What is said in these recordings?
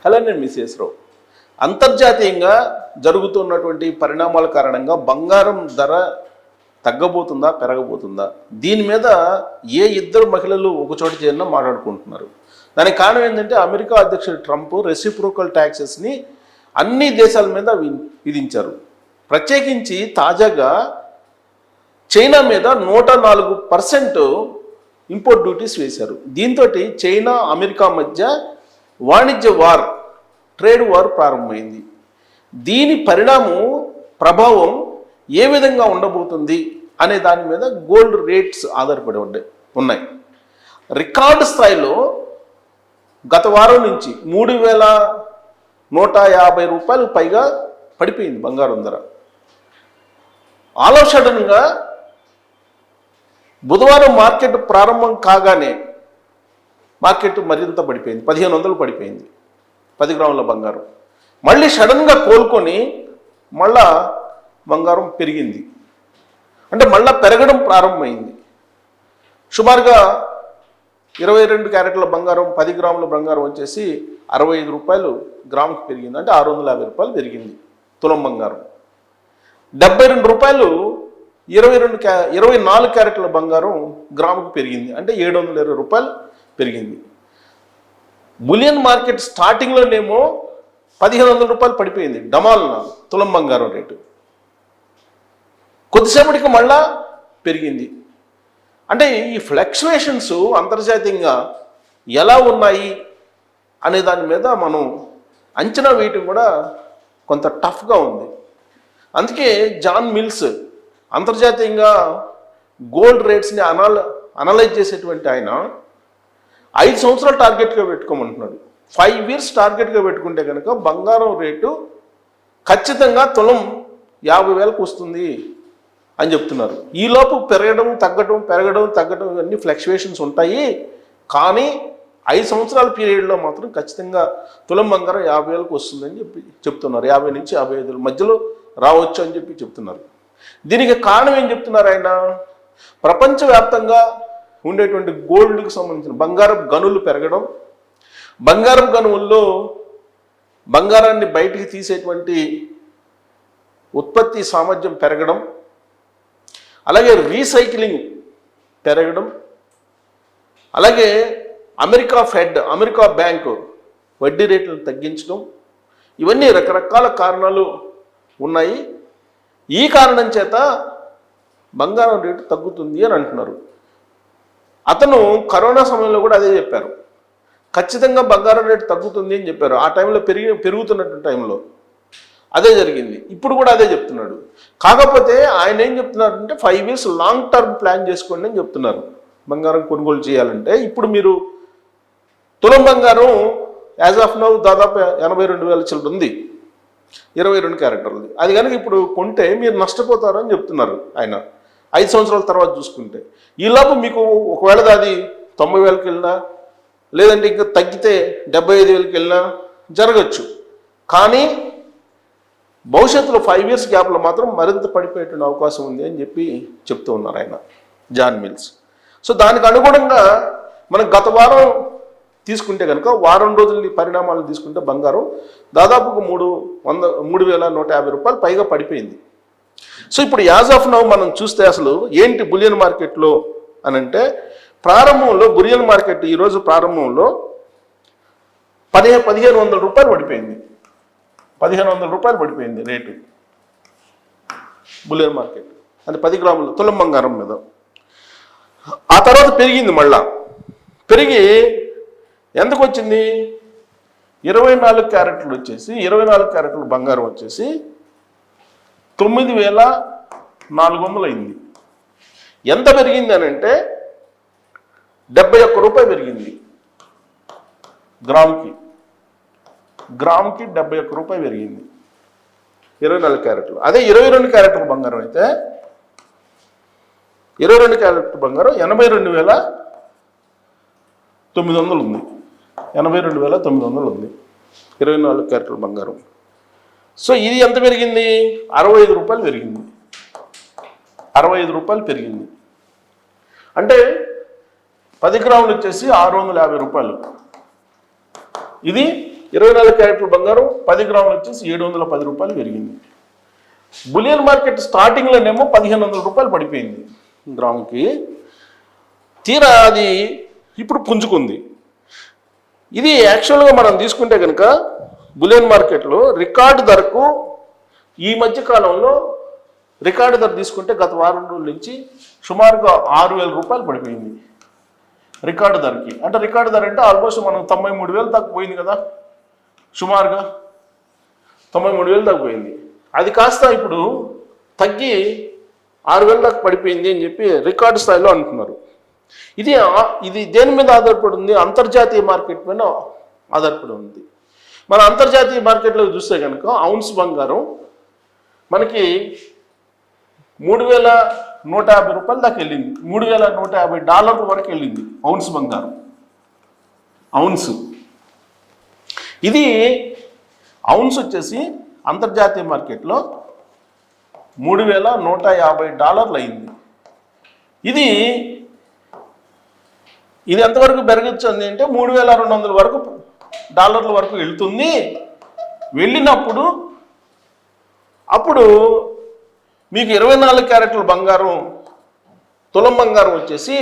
Hello, నేను miss రావు. అంతర్జాతీయంగా జరుగుతున్నటువంటి పరిణామాల కారణంగా బంగారం ధర తగ్గబోతుందా, పెరగబోతుందా? దీని మీద ఏ ఇద్దరు మహిళలు ఒకచోట చేరినా మాట్లాడుకుంటున్నారు. దానికి కారణం ఏంటంటే అమెరికా అధ్యక్షుడు ట్రంప్ రెసిప్రోకల్ ట్యాక్సెస్ని అన్ని దేశాల మీద విధించారు. ప్రత్యేకించి తాజాగా చైనా మీద 104% ఇంపోర్ట్ డ్యూటీస్ వేశారు. దీంతో చైనా అమెరికా మధ్య వాణిజ్య వార్, ట్రేడ్ వార్ ప్రారంభమైంది. దీని ప్రభావం ఏ విధంగా ఉండబోతుంది అనే దాని మీద గోల్డ్ రేట్స్ ఆధారపడి ఉన్నాయి. రికార్డు స్థాయిలో గత వారం నుంచి 3,150 రూపాయలు పైగా పడిపోయింది బంగారం ధర. ఆల్ ఆఫ్ సడన్గా బుధవారం మార్కెట్ ప్రారంభం కాగానే మార్కెట్ మరింత పడిపోయింది. 1,500 పడిపోయింది 10 గ్రాముల బంగారం. మళ్ళీ సడన్గా కోలుకొని మళ్ళా బంగారం పెరిగింది. అంటే మళ్ళా పెరగడం ప్రారంభమైంది. సుమారుగా 22 క్యారెట్ల బంగారం, 10 గ్రాముల బంగారం వచ్చేసి 65 రూపాయలు గ్రాముకి పెరిగింది. అంటే 650 రూపాయలు పెరిగింది తులం బంగారం. 72 రూపాయలు 24 క్యారెట్ల బంగారం గ్రాముకు పెరిగింది. అంటే 720 రూపాయలు పెరిగింది. బులియన్ మార్కెట్ స్టార్టింగ్లోనేమో 1,500 రూపాయలు పడిపోయింది డమాల్న తులం బంగారం రేటు. కొద్దిసేపటికి మళ్ళా పెరిగింది. అంటే ఈ ఫ్లక్చువేషన్స్ అంతర్జాతీయంగా ఎలా ఉన్నాయి అనే దాని మీద మనం అంచనా వేయటం కూడా కొంత టఫ్గా ఉంది. అందుకే జాన్ మిల్స్ అంతర్జాతీయంగా గోల్డ్ రేట్స్ని అనలైజ్ చేసేటువంటి ఆయన 5 సంవత్సరాలు టార్గెట్గా పెట్టుకోమంటున్నాడు. 5 years టార్గెట్గా పెట్టుకుంటే కనుక బంగారం రేటు ఖచ్చితంగా తులం 50,000కు వస్తుంది అని చెప్తున్నారు. ఈలోపు పెరగడం తగ్గడం ఇవన్నీ ఫ్లక్చువేషన్స్ ఉంటాయి. కానీ 5 సంవత్సరాల పీరియడ్లో మాత్రం ఖచ్చితంగా తులం బంగారం 50,000కు వస్తుందని చెప్తున్నారు. 50 నుంచి 55 మధ్యలో రావచ్చు అని చెప్తున్నారు. దీనికి కారణం ఏం చెప్తున్నారు ఆయన? ప్రపంచవ్యాప్తంగా ఉండేటువంటి గోల్డ్కి సంబంధించిన బంగారపు గనులు పెరగడం, బంగారపు గనుల్లో బంగారాన్ని బయటికి తీసేటువంటి ఉత్పత్తి సామర్థ్యం పెరగడం, అలాగే రీసైక్లింగ్ పెరగడం, అలాగే అమెరికా బ్యాంకు వడ్డీ రేట్లను తగ్గించడం, ఇవన్నీ రకరకాల కారణాలు ఉన్నాయి. ఈ కారణం చేత బంగారం రేటు తగ్గుతుంది అని అంటున్నారు. అతను కరోనా సమయంలో కూడా అదే చెప్పారు. ఖచ్చితంగా బంగారం రేటు తగ్గుతుంది అని చెప్పారు. ఆ టైంలో పెరుగుతున్నటువంటి టైంలో అదే జరిగింది. ఇప్పుడు కూడా అదే చెప్తున్నాడు. కాకపోతే ఆయన ఏం చెప్తున్నారంటే 5 years లాంగ్ టర్మ్ ప్లాన్ చేసుకోండి అని చెప్తున్నారు. బంగారం కొనుగోలు చేయాలంటే ఇప్పుడు మీరు తులం బంగారం యాజ్ ఆఫ్ నౌ దాదాపు 82,000 చిల్లర ఉంది, 22 క్యారెక్టర్లు. అది కనుక ఇప్పుడు కొంటే మీరు నష్టపోతారు అని చెప్తున్నారు ఆయన. 5 సంవత్సరాల తర్వాత చూసుకుంటే ఈలోపు మీకు ఒకవేళ అది 90,000కి వెళ్ళినా, లేదంటే ఇంకా తగ్గితే 75,000కి వెళ్ళినా జరగచ్చు. కానీ భవిష్యత్తులో 5 years గ్యాప్లో మాత్రం మరింత పడిపోయేటువంటి అవకాశం ఉంది అని చెప్తూ ఉన్నారు ఆయన, జాన్ మిల్స్. సో దానికి అనుగుణంగా మనం గత వారం తీసుకుంటే కనుక వారం రోజుల పరిణామాలను తీసుకుంటే బంగారం దాదాపుగా 3,150 రూపాయలు పైగా పడిపోయింది. సో ఇప్పుడు యాజ్ ఆఫ్ నౌ మనం చూస్తే అసలు ఏంటి బులియన్ మార్కెట్లో అని అంటే, ప్రారంభంలో బులియన్ మార్కెట్ ఈరోజు ప్రారంభంలో 1,500 రూపాయలు పడిపోయింది. 1,500 రూపాయలు పడిపోయింది రేటు బులియన్ మార్కెట్. అంటే 10 గ్రాముల తులం బంగారం మీద. ఆ తర్వాత పెరిగింది. మళ్ళా పెరిగి ఎంతకు వచ్చింది? 24 క్యారెట్లు వచ్చేసి 24 క్యారెట్ల బంగారం వచ్చేసి 9,400 అయింది. ఎంత పెరిగింది అని అంటే 71 రూపాయలు పెరిగింది గ్రామ్కి 71 రూపాయలు పెరిగింది 24 క్యారెట్లు. అదే 22 క్యారెట్ల బంగారం అయితే 22 క్యారెట్ల బంగారం 82,900 ఉంది. 82,900 ఉంది 24 క్యారెట్ల బంగారం. సో ఇది ఎంత పెరిగింది? 65 రూపాయలు పెరిగింది. 65 రూపాయలు పెరిగింది. అంటే 10 గ్రాములు వచ్చేసి 650 రూపాయలు. ఇది 24 క్యారెట్ల బంగారం 10 గ్రాములు వచ్చేసి 710 రూపాయలు పెరిగింది. బులియన్ మార్కెట్ స్టార్టింగ్లోనేమో 1500 రూపాయలు పడిపోయింది గ్రాముకి. తీరా అది ఇప్పుడు పుంజుకుంది. ఇది యాక్చువల్గా మనం తీసుకుంటే కనుక బులియన్ మార్కెట్లో రికార్డు ధరకు ఈ మధ్య కాలంలో రికార్డు ధర తీసుకుంటే గత వారం రోజుల నుంచి సుమారుగా 6000 రూపాయలు పడిపోయింది రికార్డు ధరకి. అంటే రికార్డు ధర అంటే ఆల్మోస్ట్ మనం 93,000 దాకా పోయింది కదా, సుమారుగా 93,000 దాకా పోయింది. అది కాస్త ఇప్పుడు తగ్గి 6,000 దాకా పడిపోయింది అని చెప్పి రికార్డు స్థాయిలో అంటున్నారు. ఇది దేని మీద ఆధారపడి ఉంది? అంతర్జాతీయ మార్కెట్ మీద ఆధారపడి ఉంది. మన అంతర్జాతీయ మార్కెట్లో చూస్తే కనుక ఔన్స్ బంగారం మనకి $3,150 దాకా వెళ్ళింది. $3,150 వరకు వెళ్ళింది ఔన్స్ బంగారం. ఔన్స్ ఇది ఔన్స్ వచ్చేసి అంతర్జాతీయ మార్కెట్లో $3,150 అయింది. ఇది ఎంతవరకు పెరగచ్చింది అంటే $3,200 వరకు డాలర్ల వరకు వెళ్తుంది. వెళ్ళినప్పుడు అప్పుడు మీకు 24 క్యారెట్ల బంగారం, తులం బంగారం వచ్చేసి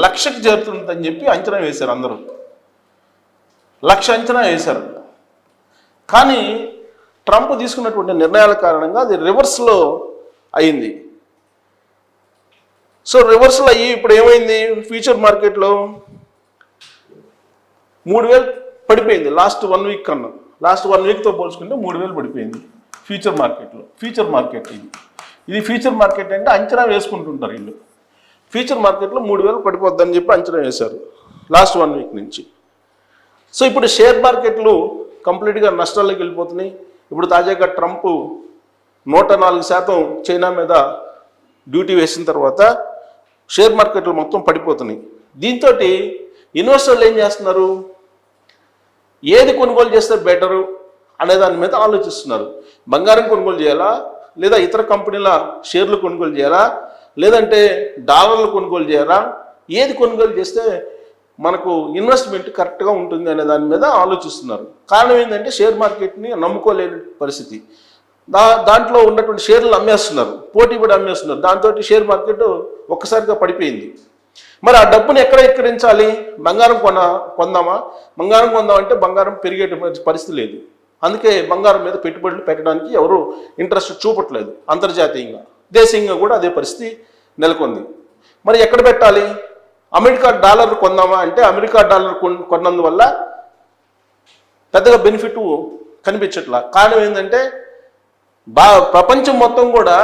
1,00,000కి చేరుతుందని చెప్పి అంచనా వేశారు. అందరూ 1,00,000 అంచనా వేశారు. కానీ ట్రంప్ తీసుకున్నటువంటి నిర్ణయాల కారణంగా అది రివర్స్లో అయింది. సో రివర్సల్ అయ్యి ఇప్పుడు ఏమైంది? ఫ్యూచర్ మార్కెట్లో 3,000 పడిపోయింది లాస్ట్ 1 వీక్ కన్నా. లాస్ట్ 1 వీక్తో పోల్చుకుంటే 3,000 పడిపోయింది ఫ్యూచర్ మార్కెట్లో. ఫ్యూచర్ మార్కెట్ ఇది ఫ్యూచర్ మార్కెట్ అంటే అంచనా వేసుకుంటుంటారు వీళ్ళు. ఫ్యూచర్ మార్కెట్లో 3,000 పడిపోద్దని చెప్పి అంచనా వేశారు లాస్ట్ 1 వీక్ నుంచి. సో ఇప్పుడు షేర్ మార్కెట్లు కంప్లీట్గా నష్టాల్లోకి వెళ్ళిపోతున్నాయి. ఇప్పుడు తాజాగా ట్రంప్ 104% చైనా మీద డ్యూటీ వేసిన తర్వాత షేర్ మార్కెట్లు మొత్తం పడిపోతున్నాయి. దీంతో ఇన్వెస్టర్లు ఏం చేస్తున్నారు? ఏది కొనుగోలు చేస్తే బెటరు అనే దాని మీద ఆలోచిస్తున్నారు. బంగారం కొనుగోలు చేయాలా, లేదా ఇతర కంపెనీల షేర్లు కొనుగోలు చేయాలా, లేదంటే డాలర్లు కొనుగోలు చేయాలా, ఏది కొనుగోలు చేస్తే మనకు ఇన్వెస్ట్మెంట్ కరెక్ట్గా ఉంటుంది అనే దాని మీద ఆలోచిస్తున్నారు. కారణం ఏంటంటే షేర్ మార్కెట్ని నమ్ముకోలేని పరిస్థితి. దాంట్లో ఉన్నటువంటి షేర్లు అమ్మేస్తున్నారు, పోటీ పడి అమ్మేస్తున్నారు. దాంతో షేర్ మార్కెట్ ఒక్కసారిగా పడిపోయింది. మరి ఆ డబ్బును ఎక్కడ ఎక్కడించాలి? బంగారం కొందామా? బంగారం కొందామంటే బంగారం పెరిగే పరిస్థితి లేదు. అందుకే బంగారం మీద పెట్టుబడులు పెట్టడానికి ఎవరు ఇంట్రెస్ట్ చూపట్లేదు. అంతర్జాతీయంగా, దేశీయంగా కూడా అదే పరిస్థితి నెలకొంది. మరి ఎక్కడ పెట్టాలి? అమెరికా డాలర్ కొందామా అంటే అమెరికా డాలర్ కొన్నందువల్ల పెద్దగా బెనిఫిట్ కనిపించట్లా. కారణం ఏంటంటే ప్రపంచం మొత్తం కూడా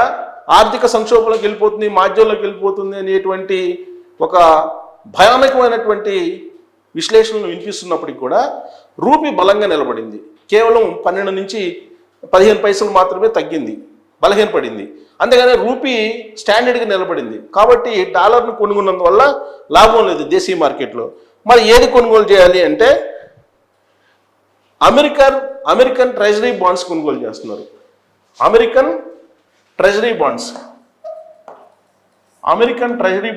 ఆర్థిక సంక్షోభంలోకి వెళ్ళిపోతుంది, మాధ్యంలోకి వెళ్ళిపోతుంది అనేటువంటి ఒక భయానకమైనటువంటి విశ్లేషణలు వినిపిస్తున్నప్పటికీ కూడా రూపీ బలంగా నిలబడింది. కేవలం 12 నుంచి 15 పైసలు మాత్రమే తగ్గింది, బలహీనపడింది. అంతేగాని రూపీ స్టాండర్డ్గా నిలబడింది. కాబట్టి డాలర్ను కొనుగొన్నందువల్ల లాభం లేదు దేశీయ మార్కెట్లో. మరి ఏది కొనుగోలు చేయాలి అంటే అమెరికన్ ట్రెజరీ బాండ్స్ కొనుగోలు చేస్తున్నారు. అమెరికన్ ట్రెజరీ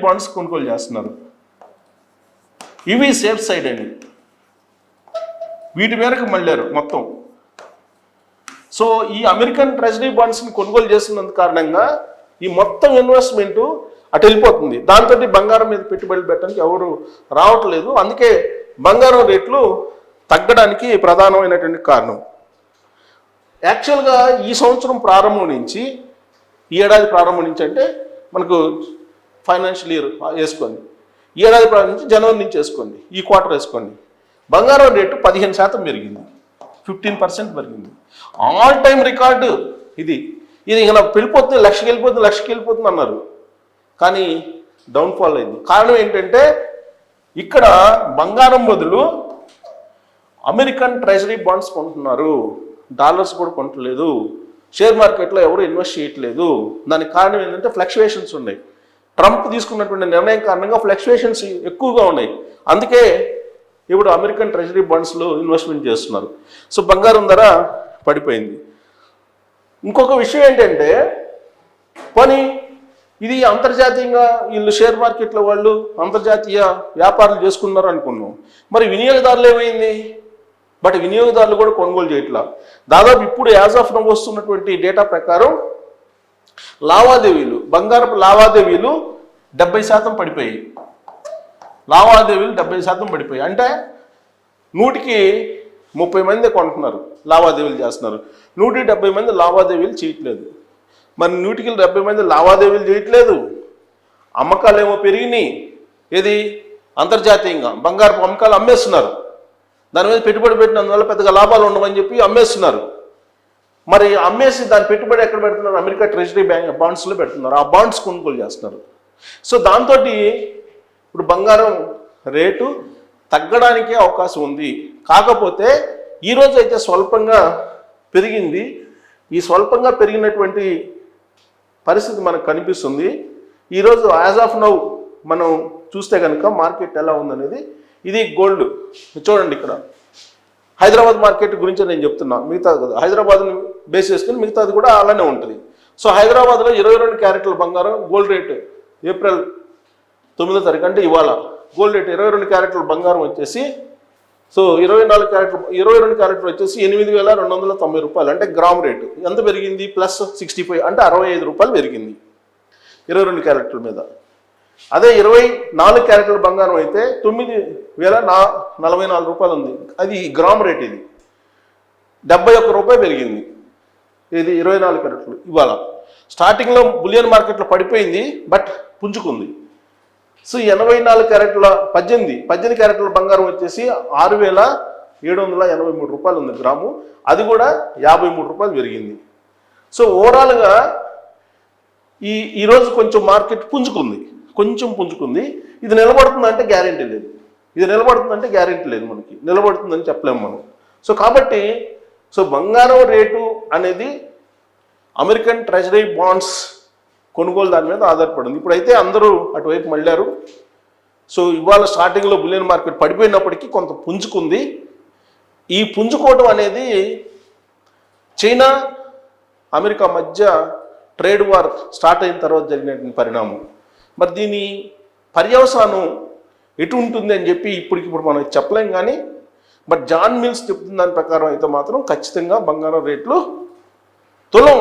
బాండ్స్ కొనుగోలు చేస్తున్నారు. ఇవి సేఫ్ సైడ్ అండి. వీటి మేరకు మళ్ళారు మొత్తం. సో ఈ అమెరికన్ ట్రెజరీ బాండ్స్ని కొనుగోలు చేస్తున్నందు కారణంగా ఈ మొత్తం ఇన్వెస్ట్మెంట్ అటు వెళ్ళిపోతుంది. దాంతో బంగారం మీద పెట్టుబడులు పెట్టడానికి ఎవరు రావట్లేదు. అందుకే బంగారం రేట్లు తగ్గడానికి ప్రధానమైనటువంటి కారణం. యాక్చువల్గా ఈ సంవత్సరం ప్రారంభం నుంచి, ఈ ఏడాది ప్రారంభం నుంచి అంటే మనకు ఫైనాన్షియల్ ఇయర్ వేసుకోండి, ఈ ఏడాది ప్రారంభం నుంచి జనవరి నుంచి వేసుకోండి, ఈ క్వార్టర్ వేసుకోండి, బంగారం రేటు 15% పెరిగింది, 15% పెరిగింది. ఆల్ టైమ్ రికార్డు ఇది ఇలా వెళ్ళిపోతుంది, 1,00,000 వెళ్ళిపోతుంది అన్నారు. కానీ డౌన్ఫాల్ అయింది. కారణం ఏంటంటే ఇక్కడ బంగారం బదులు అమెరికన్ ట్రెజరీ బాండ్స్ కొంటున్నారు, డాలర్స్ కూడా కొనట్లేదు. షేర్ మార్కెట్లో ఎవరు ఇన్వెస్ట్ చేయట్లేదు. దానికి కారణం ఏంటంటే ఫ్లక్చువేషన్స్ ఉన్నాయి. ట్రంప్ తీసుకున్నటువంటి నిర్ణయం కారణంగా ఫ్లక్చువేషన్స్ ఎక్కువగా ఉన్నాయి. అందుకే ఇప్పుడు అమెరికన్ ట్రెజరీ బాండ్స్లో ఇన్వెస్ట్మెంట్ చేస్తున్నారు. సో బంగారం ధర పడిపోయింది. ఇంకొక విషయం ఏంటంటే పోనీ ఇది అంతర్జాతీయంగా వీళ్ళు షేర్ మార్కెట్లో వాళ్ళు అంతర్జాతీయ వ్యాపారాలు చేసుకున్నారు అనుకున్నాం. మరి వినియోగదారులు ఏమైంది? బట్ వినియోగదారులు కూడా కొనుగోలు చేయట్లా. దాదాపు ఇప్పుడు యాజ్ ఆఫ్ నౌ వస్తున్నటువంటి డేటా ప్రకారం బంగారపు లావాదేవీలు 70% పడిపోయాయి. లావాదేవీలు 70% పడిపోయాయి. అంటే 100కి 30 మంది కొంటున్నారు, లావాదేవీలు చేస్తున్నారు. 170 మంది లావాదేవీలు చేయట్లేదు. మరి 170 మంది లావాదేవీలు చేయట్లేదు, అమ్మకాలు ఏమో పెరిగినాయి. ఏది అంతర్జాతీయంగా బంగారపు అమ్మకాలు అమ్మేస్తున్నారు. దాని మీద పెట్టుబడి పెట్టినందువల్ల పెద్దగా లాభాలు ఉండవని చెప్పి అమ్మేస్తున్నారు. మరి అమ్మేసి దాని పెట్టుబడి ఎక్కడ పెడుతున్నారు? అమెరికా ట్రెజరీ బాండ్స్లో పెడుతున్నారు. ఆ బాండ్స్ కొనుగోలు చేస్తున్నారు. సో దాంతో ఇప్పుడు బంగారం రేటు తగ్గడానికే అవకాశం ఉంది. కాకపోతే ఈరోజు అయితే స్వల్పంగా పెరిగింది. ఈ స్వల్పంగా పెరిగినటువంటి పరిస్థితి మనకు కనిపిస్తుంది. ఈరోజు యాజ్ ఆఫ్ నౌ మనం చూస్తే కనుక మార్కెట్ ఎలా ఉందనేది, ఇది గోల్డ్ చూడండి. ఇక్కడ హైదరాబాద్ మార్కెట్ గురించి నేను చెప్తున్నా, మిగతాది కదా హైదరాబాద్ని బేస్ చేసుకుని మిగతాది కూడా అలానే ఉంటుంది. సో హైదరాబాద్లో 22 క్యారెట్ల బంగారం గోల్డ్ రేటు ఏప్రిల్ 9వ తారీఖు అంటే ఇవాళ గోల్డ్ రేట్ 22 క్యారెట్ల బంగారం వచ్చేసి, సో 22 క్యారెట్లు వచ్చేసి 8,290 రూపాయలు. అంటే గ్రామ్ రేటు ఎంత పెరిగింది? ప్లస్ 65 అంటే 65 రూపాయలు పెరిగింది 22 క్యారెట్ల మీద. అదే 24 క్యారెట్ల బంగారం అయితే 9,044 రూపాయలు ఉంది. అది గ్రామ్ రేట్. ఇది 71 రూపాయలు పెరిగింది. ఇది 24 క్యారెట్లు. ఇవాళ స్టార్టింగ్లో బులియన్ మార్కెట్లో పడిపోయింది, బట్ పుంజుకుంది. సో 84 క్యారెట్ల 18 క్యారెట్ల బంగారం వచ్చేసి 6,783 రూపాయలు ఉంది గ్రాము. అది కూడా 53 రూపాయలు పెరిగింది. సో ఓవరాల్గా ఈరోజు కొంచెం మార్కెట్ పుంజుకుంది. ఇది నిలబడుతుందంటే గ్యారెంటీ లేదు. మనకి నిలబడుతుందని చెప్పలేము మనం. సో కాబట్టి బంగారం రేటు అనేది అమెరికన్ ట్రెజరీ బాండ్స్ కొనుగోలు దాని మీద ఆధారపడింది. ఇప్పుడైతే అందరూ అటువైపు మళ్ళారు. సో ఇవాళ స్టార్టింగ్లో బులియన్ మార్కెట్ పడిపోయినప్పటికీ కొంత పుంజుకుంది. ఈ పుంజుకోవడం అనేది చైనా అమెరికా మధ్య ట్రేడ్ వార్ స్టార్ట్ అయిన తర్వాత జరిగినటువంటి పరిణామం. మరి దీని పర్యవసానం ఎటు ఉంటుంది అని చెప్పి ఇప్పుడు మనం చెప్పలేం. కానీ బట్ జాన్ మిల్స్ చెప్తున్న దాని ప్రకారం అయితే మాత్రం ఖచ్చితంగా బంగారం రేట్లు తులం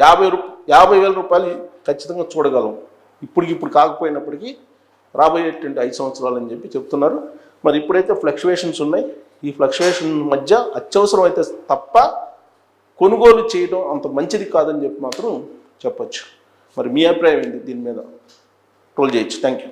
50,000 రూపాయలు ఖచ్చితంగా చూడగలం. ఇప్పుడు కాకపోయినప్పటికీ రాబోయేటువంటి 5 సంవత్సరాలు అని చెప్పి చెప్తున్నారు. మరి ఇప్పుడైతే ఫ్లక్చువేషన్స్ ఉన్నాయి. ఈ ఫ్లక్చువేషన్ మధ్య అత్యవసరం అయితే తప్ప కొనుగోలు చేయడం అంత మంచిది కాదని చెప్పి మాత్రం చెప్పచ్చు. మరి మీ అభిప్రాయం ఏంటి దీని మీద? ట్రోల్ చేయొచ్చు. Thank you.